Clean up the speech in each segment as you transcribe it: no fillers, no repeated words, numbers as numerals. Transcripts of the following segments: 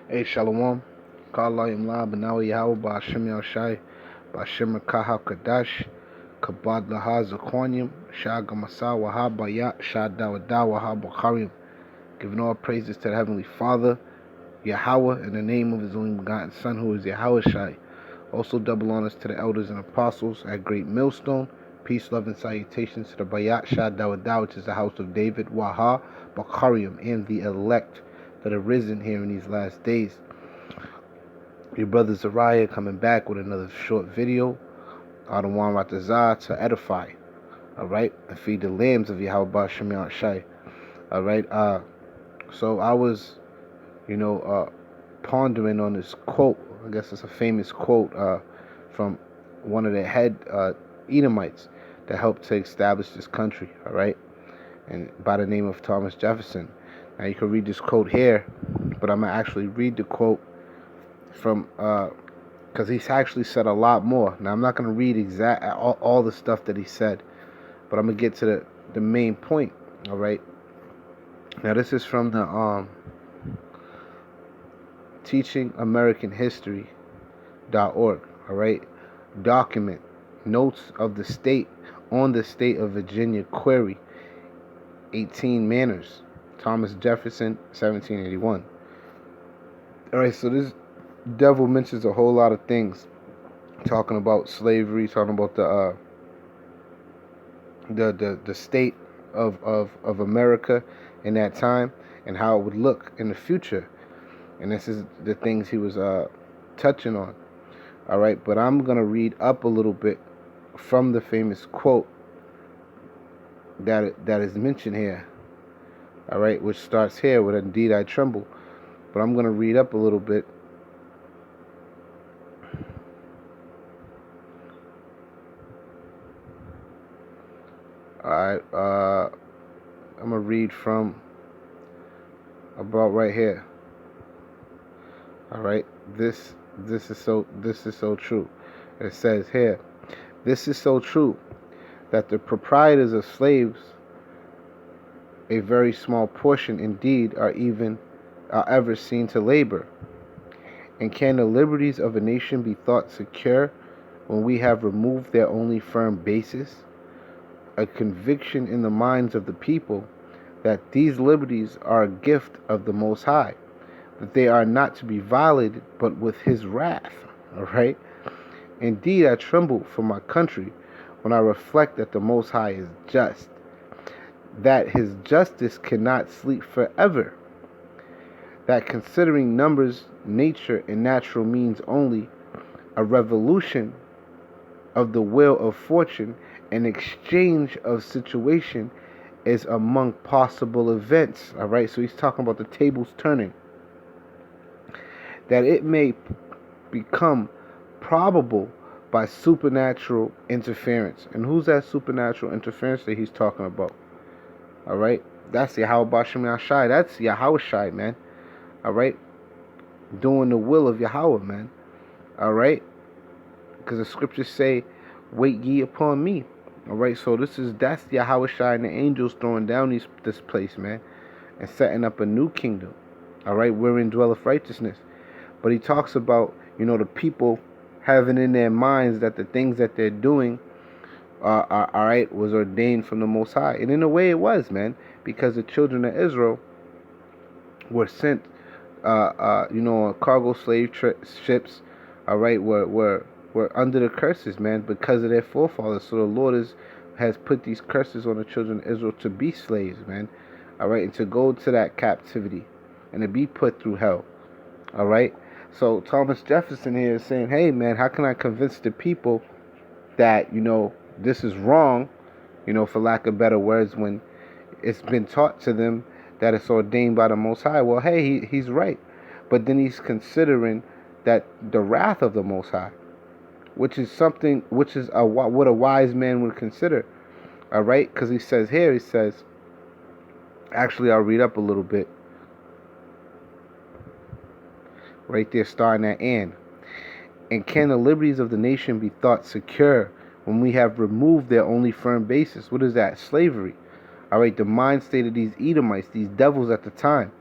Hey, Shalom. Kalayim La Benawi Yahweh Ba'ashem Yahshai Ba'ashem Kaha Kadash Kabad Laha Zakwanyim Shaga Masa Wahaba Ya Shadawada Wahaba Karim. Giving all praises to the Heavenly Father, Yahweh, in the name of His only begotten Son, who is Yahweh Shai. Also, double honors to the elders and apostles at Great Millstone. Peace, love, and salutations to the Bayat Shadawada, which is the house of David, Waha, Bakarium, and the elect that have risen here in these last days. Your brother Zariah coming back with another short video. Adawan Ratazah to edify. Alright? And feed the lambs of Yahweh Ba'ashem Yahshai. Alright? So I was, pondering on this quote. I guess it's a famous quote from one of the head Edomites that helped to establish this country. Alright? And by the name of Thomas Jefferson. Now you can read this quote here, but I'm going to actually read the quote from because he's actually said a lot more. Now I'm not going to read all the stuff that he said, but I'm going to get to the main point. All right. Now this is from the teachingamericanhistory.org. All right. Document notes of the state on the state of Virginia query 18 manners. Thomas Jefferson, 1781. All right. So this devil mentions a whole lot of things, talking about slavery, talking about the state of America in that time and how it would look in the future. And this is the things he was touching on. All right, but I'm gonna read up a little bit from the famous quote that is mentioned here. All right, which starts here with "Indeed I tremble," but I'm gonna read up a little bit. Alright, I'm gonna read from about right here. Alright, this is so true. It says here, this is so true that the proprietors of slaves, a very small portion indeed, are ever seen to labor. And can the liberties of a nation be thought secure when we have removed their only firm basis? A conviction in the minds of the people that these liberties are a gift of the Most High, that they are not to be violated but with His wrath. Alright? Indeed, I tremble for my country when I reflect that the Most High is just, that His justice cannot sleep forever, that considering numbers, nature, and natural means only, a revolution of the wheel of fortune, an exchange of situation is among possible events. All right, so he's talking about the tables turning, that it may become probable by supernatural interference. And who's that supernatural interference that he's talking about? All right, that's Yahweh Ba'ashem Yahshai. That's Yahweh Shai, man. All right, doing the will of Yahweh, man. All right, because the scriptures say, "Wait ye upon me." All right, so that's Yahweh Shai and the angels throwing down this place, man, and setting up a new kingdom. All right, wherein dwelleth righteousness. But he talks about, the people having in their minds that the things that they're doing all right, was ordained from the Most High, and in a way it was, man, because the children of Israel were sent, on cargo slave ships. All right, were under the curses, man, because of their forefathers. So the Lord has put these curses on the children of Israel to be slaves, man. All right, and to go to that captivity and to be put through hell. All right. So Thomas Jefferson here is saying, hey, man, how can I convince the people that, this is wrong, for lack of better words, when it's been taught to them that it's ordained by the Most High? Well, hey, he's right. But then he's considering that the wrath of the Most High, which is what a wise man would consider. All right, because he says, actually, I'll read up a little bit. Right there, starting at "and can the liberties of the nation be thought secure when we have removed their only firm basis?" What is that? Slavery. All right, the mind state of these Edomites, these devils at the time.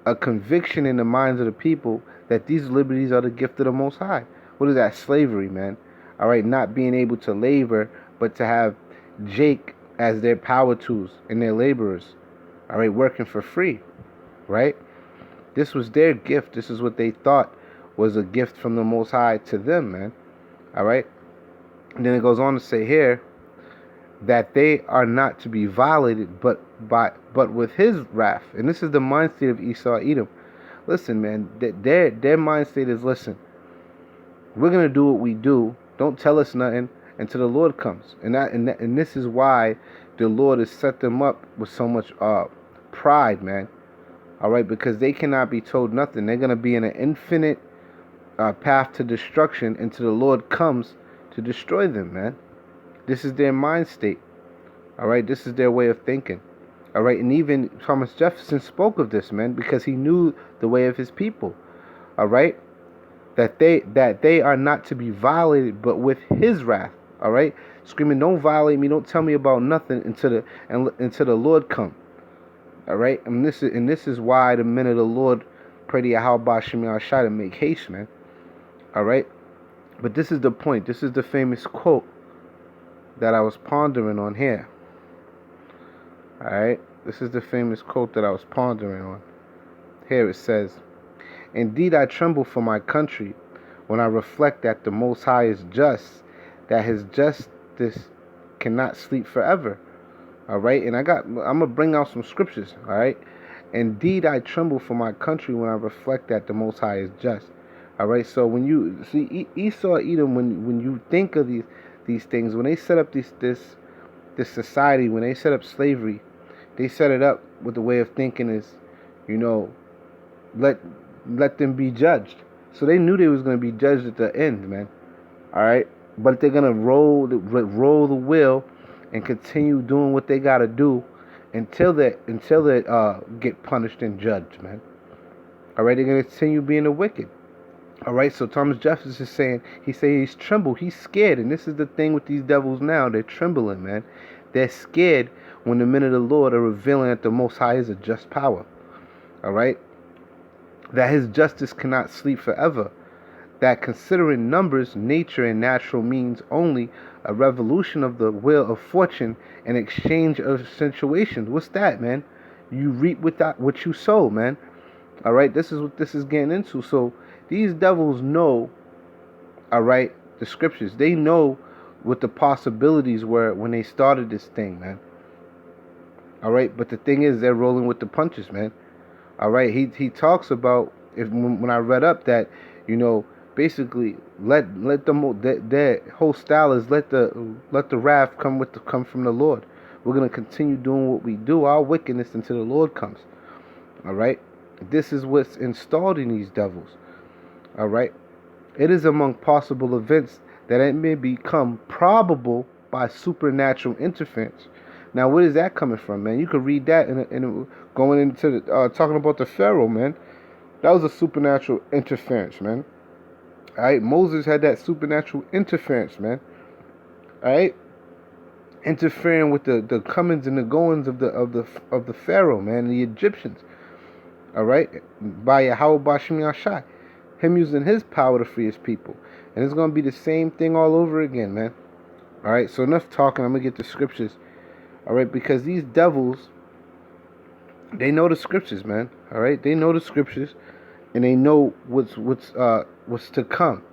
a conviction in the minds of the people that these liberties are the gift of the Most High. What is that? Slavery, man. All right, not being able to labor, but to have Jake as their power tools and their laborers. All right, working for free, right? This was their gift. This is what they thought was a gift from the Most High to them, man. All right. And then it goes on to say here that they are not to be violated, but with His wrath. And this is the mind state of Esau, Edom. Listen, man. Their mind state is, listen, we're gonna do what we do. Don't tell us nothing until the Lord comes. And this is why the Lord has set them up with so much pride, man. All right, because they cannot be told nothing. They're gonna be in an infinite path to destruction until the Lord comes to destroy them, man. This is their mind state. All right, this is their way of thinking. All right, and even Thomas Jefferson spoke of this, man, because he knew the way of his people. All right, that they are not to be violated, but with His wrath. All right, screaming, don't violate me, don't tell me about nothing until the Lord come. All right, and this is why the men of the Lord pray to Yahweh Shem Yahshai to make haste, man. All right, but this is the point. This is the famous quote that I was pondering on here. All right, this is the famous quote that I was pondering on. Here it says, "Indeed, I tremble for my country when I reflect that the Most High is just, that His justice cannot sleep forever." All right, and I'm gonna bring out some scriptures. All right, indeed, I tremble for my country when I reflect that the Most High is just. All right, so when you see Esau, Edom, when you think of these things, when they set up this society, when they set up slavery, they set it up with the way of thinking is, let them be judged. So they knew they was going to be judged at the end, man. All right, but they're gonna roll the wheel and continue doing what they gotta do until they get punished and judged, man. All right, they're gonna continue being the wicked. All right, so Thomas Jefferson is saying, he's trembled, he's scared, and this is the thing with these devils now. They're trembling, man. They're scared when the men of the Lord are revealing that the Most High is a just power. All right, that His justice cannot sleep forever. That considering numbers, nature, and natural means only a revolution of the wheel of fortune and exchange of situations. What's that, man? You reap what you sow, man. All right, this is what this is getting into. So these devils know, all right, the scriptures. They know what the possibilities were when they started this thing, man. All right, but the thing is, they're rolling with the punches, man. All right, he talks about, when I read up that, basically let them, their whole style is let the wrath come from the Lord. We're gonna continue doing what we do, our wickedness, until the Lord comes. All right, this is what's installed in these devils. All right, it is among possible events that it may become probable by supernatural interference. Now, where is that coming from, man? You could read that in going into talking about the Pharaoh, man. That was a supernatural interference, man. All right, Moses had that supernatural interference, man. All right, interfering with the comings and the goings of the Pharaoh, man, the Egyptians. All right, by Yahweh Shem Yahshai, Him using His power to free His people, and it's gonna be the same thing all over again, man. All right, so enough talking. I'm gonna get the scriptures. All right, because these devils, they know the scriptures, man. All right, they know the scriptures, and they know what's to come.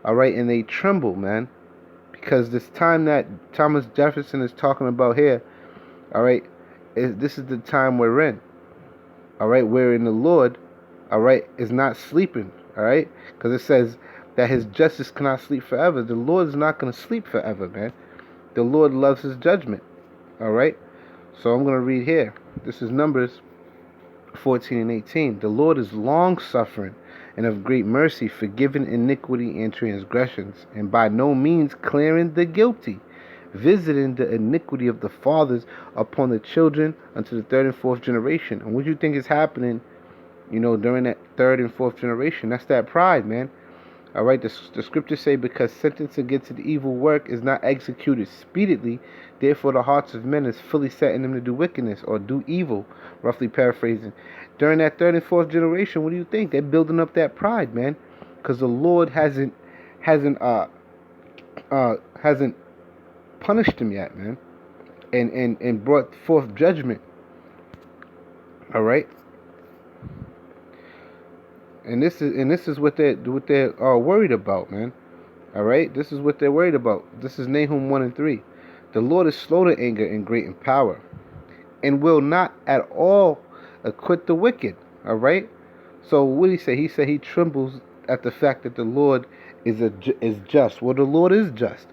All right, and they tremble, man, because this time that Thomas Jefferson is talking about here, all right, this is the time we're in. All right, wherein the Lord, all right, is not sleeping. All right, because it says that His justice cannot sleep forever. The Lord is not going to sleep forever, man. The Lord loves His judgment. All right, so I'm going to read here. This is Numbers 14 and 18. The Lord is long suffering and of great mercy, forgiving iniquity and transgressions, and by no means clearing the guilty, visiting the iniquity of the fathers upon the children unto the third and fourth generation. And what do you think is happening, during that third and fourth generation? That's that pride, man. All right, the scriptures say, because sentence against an evil work is not executed speedily, therefore the hearts of men is fully set in them to do wickedness or do evil, roughly paraphrasing. During that third and fourth generation, what do you think? They're building up that pride, man, because the Lord hasn't hasn't punished them yet, man, and brought forth judgment. All right, and this is what they're worried about, man. All right, this is what they're worried about. This is Nahum 1:3. The Lord is slow to anger and great in power, and will not at all acquit the wicked. All right. So what did he say? He said he trembles at the fact that the Lord is just. Well, the Lord is just.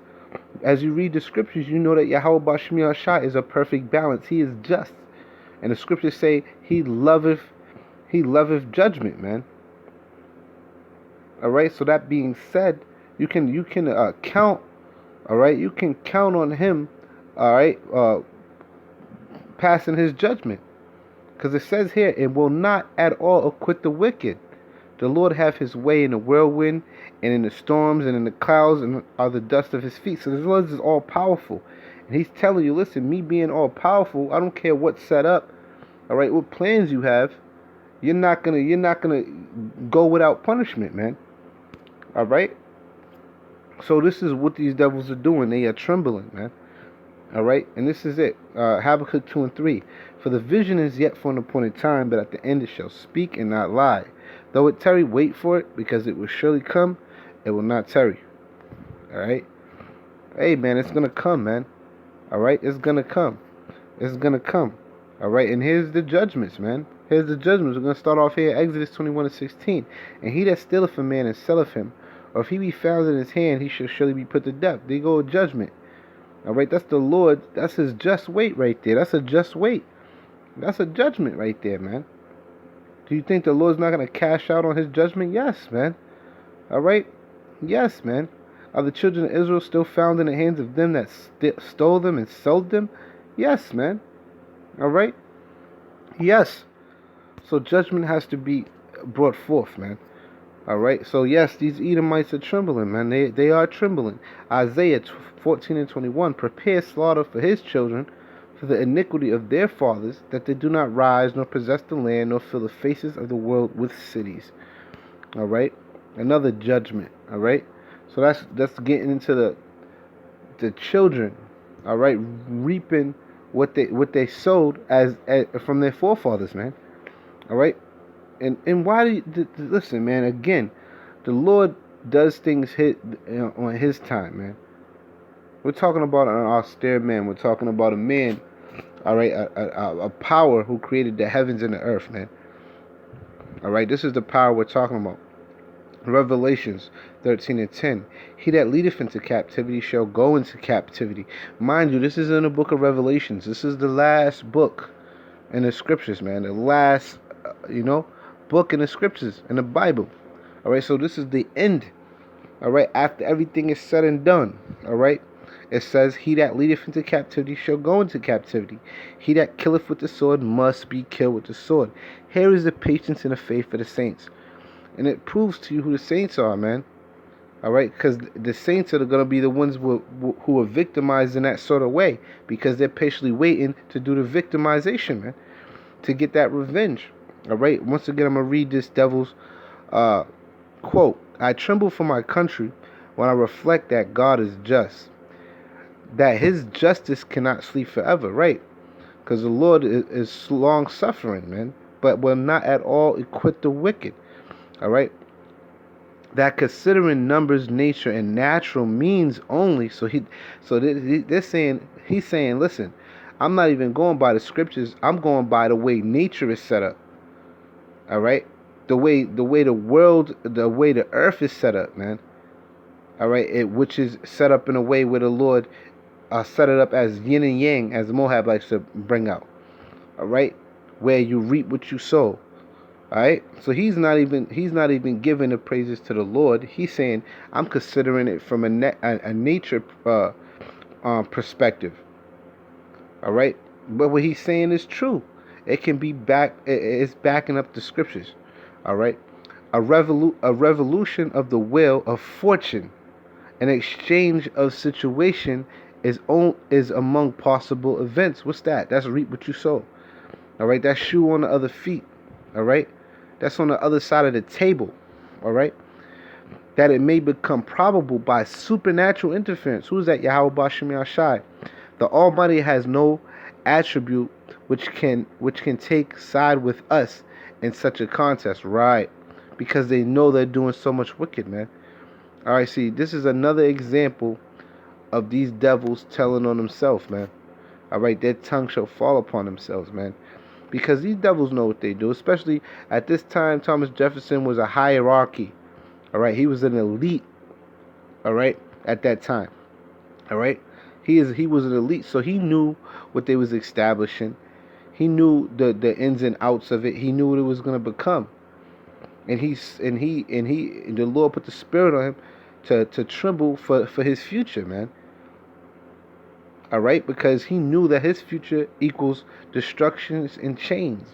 As you read the scriptures, you know that Yahweh Bashmi Ashah is a perfect balance. He is just, and the scriptures say he loveth judgment, man. All right. So that being said, you can count. All right, you can count on him. All right, passing his judgment, because it says here, it will not at all acquit the wicked. The Lord have his way in the whirlwind and in the storms and in the clouds and are the dust of his feet. So the Lord is all powerful, and he's telling you, listen, me being all powerful, I don't care what's set up. All right, what plans you have, you're not gonna go without punishment, man. All right. So this is what these devils are doing. They are trembling, man. All right, and this is it. Habakkuk 2:3. For the vision is yet for an appointed time, but at the end it shall speak and not lie. Though it tarry, wait for it, because it will surely come. It will not tarry. All right. Hey, man, it's gonna come, man. All right, it's gonna come. It's gonna come. All right, and here's the judgments, man. Here's the judgments. We're gonna start off here, Exodus 21:16. And he that stealeth a man and selleth him, or if he be found in his hand, he shall surely be put to death. There you go, judgment. All right, that's the Lord. That's his just weight right there. That's a just weight. That's a judgment right there, man. Do you think the Lord's not going to cash out on his judgment? Yes, man. All right? Yes, man. Are the children of Israel still found in the hands of them that stole them and sold them? Yes, man. All right? Yes. So judgment has to be brought forth, man. All right. So yes, these Edomites are trembling, man. They are trembling. Isaiah 14:21. Prepare slaughter for his children, for the iniquity of their fathers, that they do not rise nor possess the land, nor fill the faces of the world with cities. All right. Another judgment. All right. So that's getting into the children. All right, reaping what they sowed as from their forefathers, man. All right. And why do you listen, man? Again, the Lord does things on His time, man. We're talking about an austere man. We're talking about a man, all right, a power who created the heavens and the earth, man. All right, this is the power we're talking about. Revelations 13:10. He that leadeth into captivity shall go into captivity. Mind you, this is in the book of Revelations. This is the last book in the scriptures, man. The last, book in the scriptures, in the Bible. All right, so this is the end. All right, after everything is said and done. All right, it says, he that leadeth into captivity shall go into captivity. He that killeth with the sword must be killed with the sword. Here is the patience and the faith of the saints. And it proves to you who the saints are, man. All right, because the saints are going to be the ones who are victimized in that sort of way, because they're patiently waiting to do the victimization, man, to get that revenge. All right, once again, I'm going to read this devil's quote. I tremble for my country when I reflect that God is just, that his justice cannot sleep forever, right? Because the Lord is long suffering, man, but will not at all acquit the wicked. All right, that considering numbers, nature, and natural means only. So they're saying, he's saying, listen, I'm not even going by the scriptures. I'm going by the way nature is set up. All right, the way the world, the way the earth is set up, man. All right, which is set up in a way where the Lord set it up as yin and yang, as Moab likes to bring out. All right, where you reap what you sow. All right, so he's not even giving the praises to the Lord. He's saying, I'm considering it from a nature perspective. All right, but what he's saying is true. It can be it's backing up the scriptures. All right, a revolution of the wheel of fortune, an exchange of situation is among possible events. What's that? That's reap what you sow. All right, that's shoe on the other feet. All right, that's on the other side of the table. All right, that it may become probable by supernatural interference. Who is that? Yahweh Bashem Yashai. The Almighty has no attribute which can take side with us in such a contest, right? Because they know they're doing so much wicked, man. All right, see, this is another example of these devils telling on themselves, man. All right, their tongue shall fall upon themselves, man. Because these devils know what they do, especially at this time. Thomas Jefferson was a hierarchy. All right, he was an elite. All right, at that time. All right, he was an elite, so he knew what they was establishing. He knew the ins and outs of it. He knew what it was going to become, and the Lord put the spirit on him to tremble for his future, man. All right, because he knew that his future equals destructions and chains.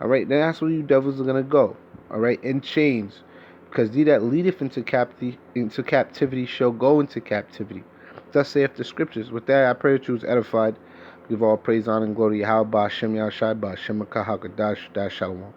All right, then that's where you devils are gonna go. All right, in chains, because he that leadeth into captivity shall go into captivity. Thus saith the scriptures. With that, I pray that you was edified. Give all praise, honor, and glory to Yahweh, Ba'ashem Yahshai, Ba'ashem Makah HaKadosh, Shalom.